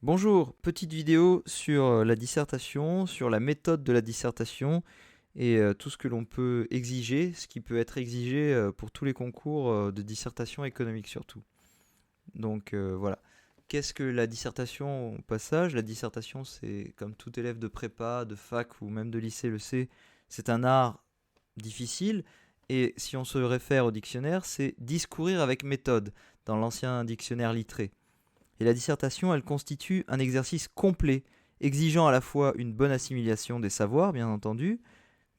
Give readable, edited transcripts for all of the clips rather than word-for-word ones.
Bonjour, petite vidéo sur la dissertation, sur la méthode de la dissertation et tout ce que l'on peut exiger, ce qui peut être exigé pour tous les concours de dissertation économique surtout. Donc voilà. Qu'est-ce que la dissertation au passage? La dissertation, c'est comme tout élève de prépa, de fac ou même de lycée le sait, c'est un art difficile. Et si on se réfère au dictionnaire, c'est discourir avec méthode dans l'ancien dictionnaire littré. Et la dissertation, elle constitue un exercice complet, exigeant à la fois une bonne assimilation des savoirs, bien entendu,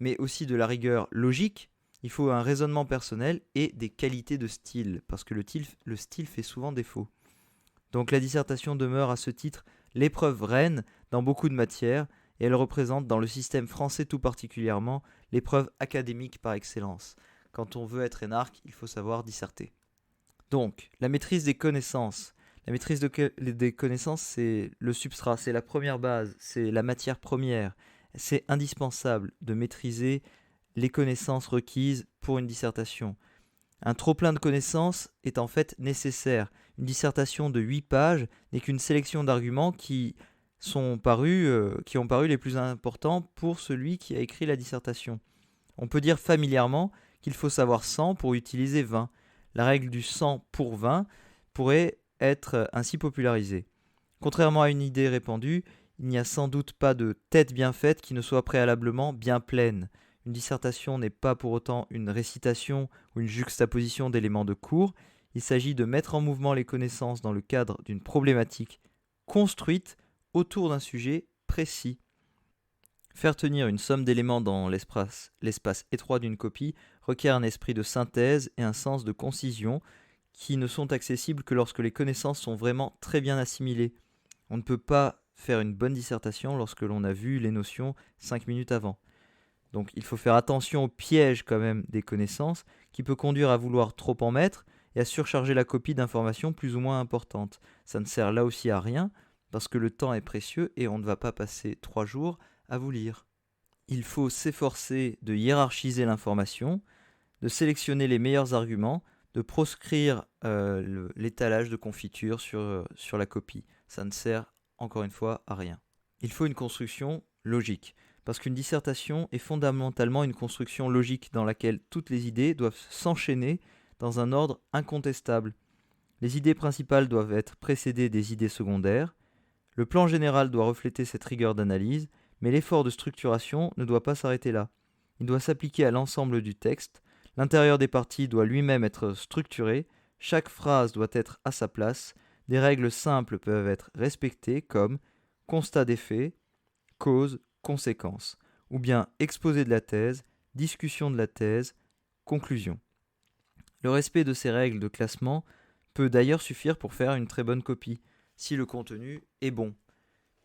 mais aussi de la rigueur logique. Il faut un raisonnement personnel et des qualités de style, parce que le style fait souvent défaut. Donc la dissertation demeure à ce titre l'épreuve reine dans beaucoup de matières, et elle représente dans le système français tout particulièrement l'épreuve académique par excellence. Quand on veut être énarque, il faut savoir disserter. Donc, la maîtrise des connaissances. La maîtrise des connaissances, c'est le substrat, c'est la première base, c'est la matière première. C'est indispensable de maîtriser les connaissances requises pour une dissertation. Un trop-plein de connaissances est en fait nécessaire. Une dissertation de 8 pages n'est qu'une sélection d'arguments qui ont paru les plus importants pour celui qui a écrit la dissertation. On peut dire familièrement qu'il faut savoir 100 pour utiliser 20. La règle du 100 pour 20 pourrait être ainsi popularisée. Contrairement à une idée répandue, il n'y a sans doute pas de tête bien faite qui ne soit préalablement bien pleine. Une dissertation n'est pas pour autant une récitation ou une juxtaposition d'éléments de cours. Il s'agit de mettre en mouvement les connaissances dans le cadre d'une problématique construite autour d'un sujet précis. Faire tenir une somme d'éléments dans l'espace étroit d'une copie requiert un esprit de synthèse et un sens de concision qui ne sont accessibles que lorsque les connaissances sont vraiment très bien assimilées. On ne peut pas faire une bonne dissertation lorsque l'on a vu les notions 5 minutes avant. Donc il faut faire attention au piège quand même des connaissances qui peut conduire à vouloir trop en mettre et à surcharger la copie d'informations plus ou moins importantes. Ça ne sert là aussi à rien parce que le temps est précieux et on ne va pas passer 3 jours à vous lire. Il faut s'efforcer de hiérarchiser l'information, de sélectionner les meilleurs arguments, de proscrire l'étalage de confiture sur la copie. Ça ne sert encore une fois à rien. Il faut une construction logique, parce qu'une dissertation est fondamentalement une construction logique dans laquelle toutes les idées doivent s'enchaîner dans un ordre incontestable. Les idées principales doivent être précédées des idées secondaires. Le plan général doit refléter cette rigueur d'analyse, mais l'effort de structuration ne doit pas s'arrêter là. Il doit s'appliquer à l'ensemble du texte. L'intérieur des parties doit lui-même être structuré. Chaque phrase doit être à sa place. Des règles simples peuvent être respectées comme constat des faits, cause, conséquence, ou bien exposé de la thèse, discussion de la thèse, conclusion. Le respect de ces règles de classement peut d'ailleurs suffire pour faire une très bonne copie, si le contenu est bon.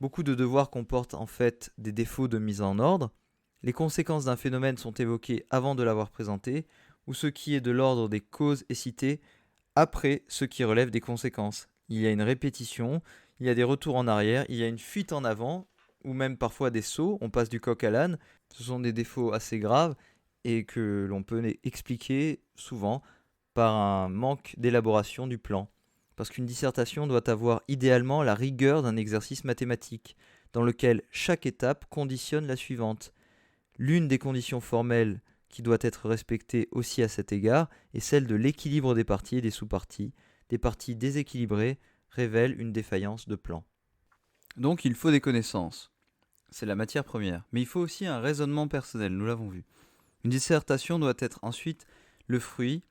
Beaucoup de devoirs comportent en fait des défauts de mise en ordre. Les conséquences d'un phénomène sont évoquées avant de l'avoir présenté, ou ce qui est de l'ordre des causes est cité après ce qui relève des conséquences. Il y a une répétition, il y a des retours en arrière, il y a une fuite en avant, ou même parfois des sauts, on passe du coq à l'âne. Ce sont des défauts assez graves et que l'on peut expliquer souvent par un manque d'élaboration du plan. Parce qu'une dissertation doit avoir idéalement la rigueur d'un exercice mathématique, dans lequel chaque étape conditionne la suivante. L'une des conditions formelles qui doit être respectée aussi à cet égard est celle de l'équilibre des parties et des sous-parties. Des parties déséquilibrées révèlent une défaillance de plan. Donc il faut des connaissances. C'est la matière première. Mais il faut aussi un raisonnement personnel, nous l'avons vu. Une dissertation doit être ensuite le fruit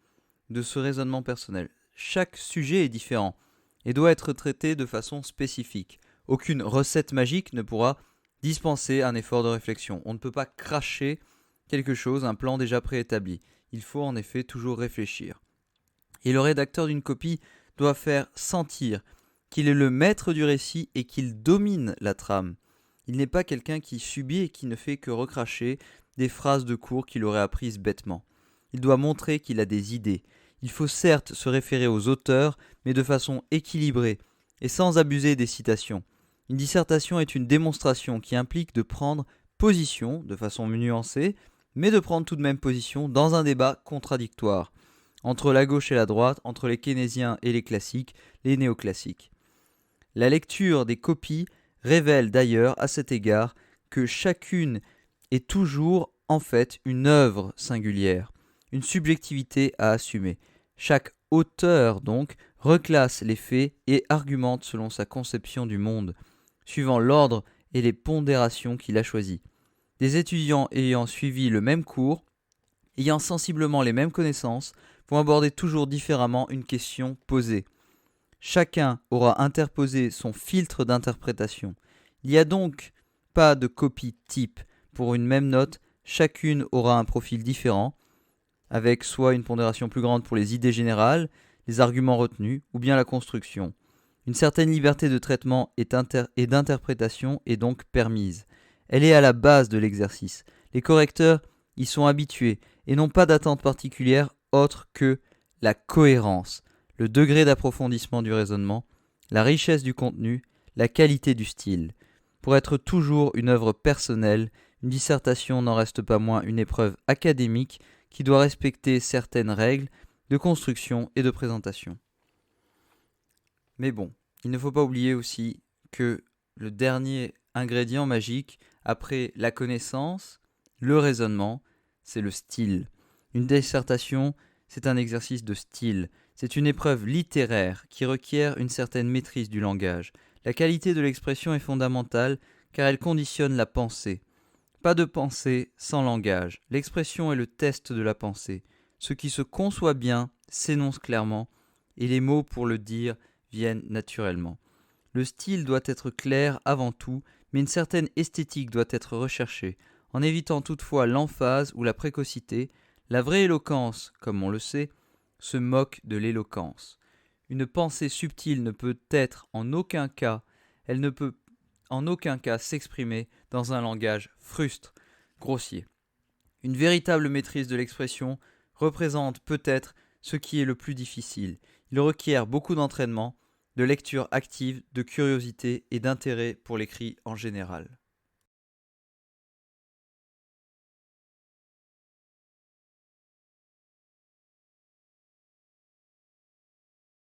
de ce raisonnement personnel. Chaque sujet est différent et doit être traité de façon spécifique. Aucune recette magique ne pourra dispenser un effort de réflexion. On ne peut pas cracher quelque chose, un plan déjà préétabli. Il faut en effet toujours réfléchir. Et le rédacteur d'une copie doit faire sentir qu'il est le maître du récit et qu'il domine la trame. Il n'est pas quelqu'un qui subit et qui ne fait que recracher des phrases de cours qu'il aurait apprises bêtement. Il doit montrer qu'il a des idées. Il faut certes se référer aux auteurs, mais de façon équilibrée et sans abuser des citations. Une dissertation est une démonstration qui implique de prendre position de façon nuancée, mais de prendre tout de même position dans un débat contradictoire, entre la gauche et la droite, entre les keynésiens et les classiques, les néoclassiques. La lecture des copies révèle d'ailleurs à cet égard que chacune est toujours en fait une œuvre singulière, une subjectivité à assumer. Chaque auteur donc reclasse les faits et argumente selon sa conception du monde, suivant l'ordre et les pondérations qu'il a choisis. Des étudiants ayant suivi le même cours, ayant sensiblement les mêmes connaissances, vont aborder toujours différemment une question posée. Chacun aura interposé son filtre d'interprétation. Il n'y a donc pas de copie type. Pour une même note, chacune aura un profil différent, avec soit une pondération plus grande pour les idées générales, les arguments retenus, ou bien la construction. Une certaine liberté de traitement et d'interprétation est donc permise. Elle est à la base de l'exercice. Les correcteurs y sont habitués et n'ont pas d'attente particulière autre que la cohérence, le degré d'approfondissement du raisonnement, la richesse du contenu, la qualité du style. Pour être toujours une œuvre personnelle, une dissertation n'en reste pas moins une épreuve académique qui doit respecter certaines règles de construction et de présentation. Mais bon, il ne faut pas oublier aussi que le dernier ingrédient magique, après la connaissance, le raisonnement, c'est le style. Une dissertation, c'est un exercice de style. C'est une épreuve littéraire qui requiert une certaine maîtrise du langage. La qualité de l'expression est fondamentale car elle conditionne la pensée. Pas de pensée sans langage. L'expression est le test de la pensée. Ce qui se conçoit bien s'énonce clairement et les mots pour le dire viennent naturellement. Le style doit être clair avant tout, mais une certaine esthétique doit être recherchée, en évitant toutefois l'emphase ou la précocité. La vraie éloquence, comme on le sait, se moque de l'éloquence. Une pensée subtile ne peut être en aucun cas, elle ne peut en aucun cas s'exprimer dans un langage frustre, grossier. Une véritable maîtrise de l'expression représente peut-être ce qui est le plus difficile. Il requiert beaucoup d'entraînement, de lecture active, de curiosité et d'intérêt pour l'écrit en général.